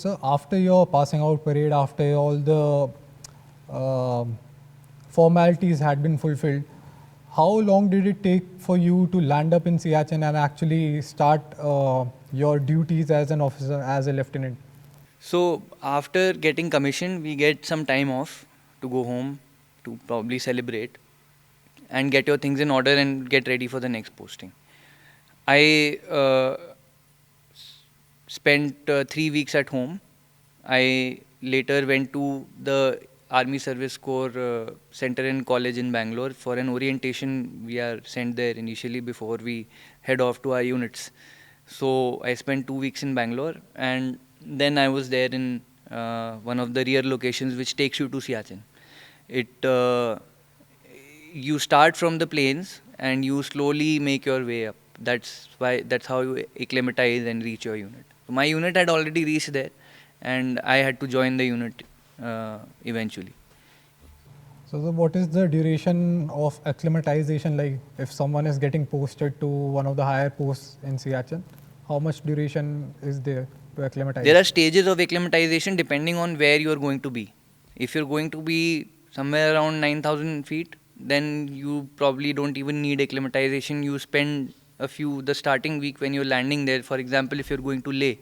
So after your passing out parade, after all the formalities had been fulfilled, how long did it take for you to land up in Siachen and actually start your duties as an officer, as a lieutenant? So after getting commissioned, we get some time off to go home to probably celebrate and get your things in order and get ready for the next posting. I spent 3 weeks at home. I later went to the Army Service Corps Center and College in Bangalore for an orientation. We are sent there initially before we head off to our units. So I spent 2 weeks in Bangalore, and then I was there in one of the rear locations which takes you to Siachen. It You start from the plains and you slowly make your way up. That's how you acclimatize and reach your unit. So my unit had already reached there, and I had to join the unit eventually. So what is the duration of acclimatization, like if someone is getting posted to one of the higher posts in Siachen? How much duration is there to acclimatize? There are stages of acclimatization depending on where you are going to be. If you're going to be somewhere around 9,000 feet, then you probably don't even need acclimatization. You spend the starting week when you're landing there. For example, if you're going to Leh,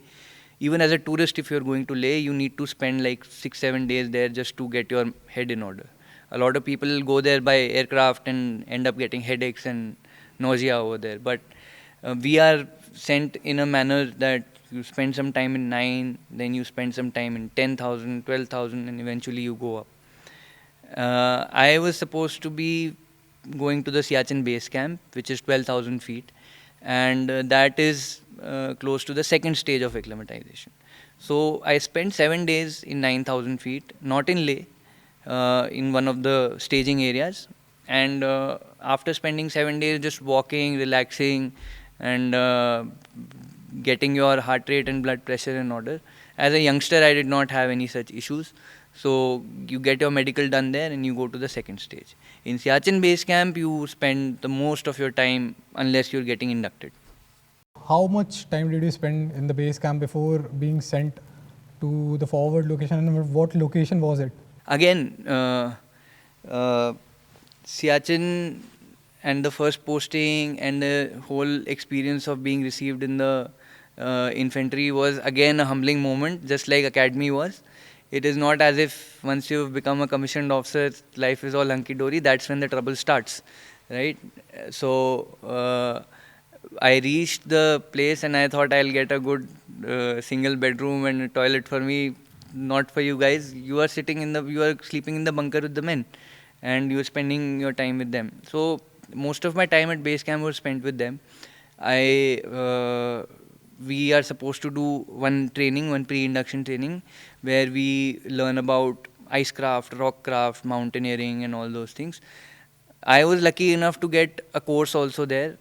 even as a tourist, if you're going to Leh, you need to spend like 6-7 days there just to get your head in order. A lot of people go there by aircraft and end up getting headaches and nausea over there. But we are sent in a manner that you spend some time in 9, then you spend some time in 10,000, 12,000, and eventually you go up. I was supposed to be going to the Siachen base camp, which is 12,000 feet, and that is close to the second stage of acclimatization. So I spent 7 days in 9,000 feet, not in Leh, in one of the staging areas. And after spending 7 days just walking, relaxing, and getting your heart rate and blood pressure in order, as a youngster, I did not have any such issues. So you get your medical done there and you go to the second stage. In Siachen base camp, you spend the most of your time unless you're getting inducted. How much time did you spend in the base camp before being sent to the forward location, and what location was it? Again, uh, Siachen and the first posting and the whole experience of being received in the infantry was again a humbling moment, just like academy was. It is not as if once you've become a commissioned officer, life is all hunky dory. That's when the trouble starts, right? So I reached the place and I thought I'll get a good single bedroom and a toilet for me. Not for you guys. You are sleeping in the bunker with the men, and you are spending your time with them. So most of my time at base camp was spent with them. We are supposed to do one pre-induction training, where we learn about icecraft, rockcraft, mountaineering, and all those things. I was lucky enough to get a course also there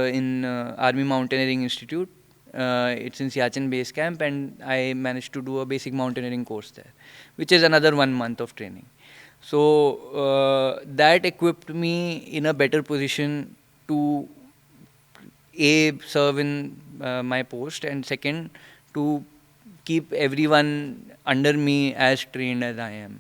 in Army Mountaineering Institute. It's in Siachen base camp, and I managed to do a basic mountaineering course there, which is another 1 month of training. So that equipped me in a better position to serve in my post, and second, to keep everyone under me as trained as I am.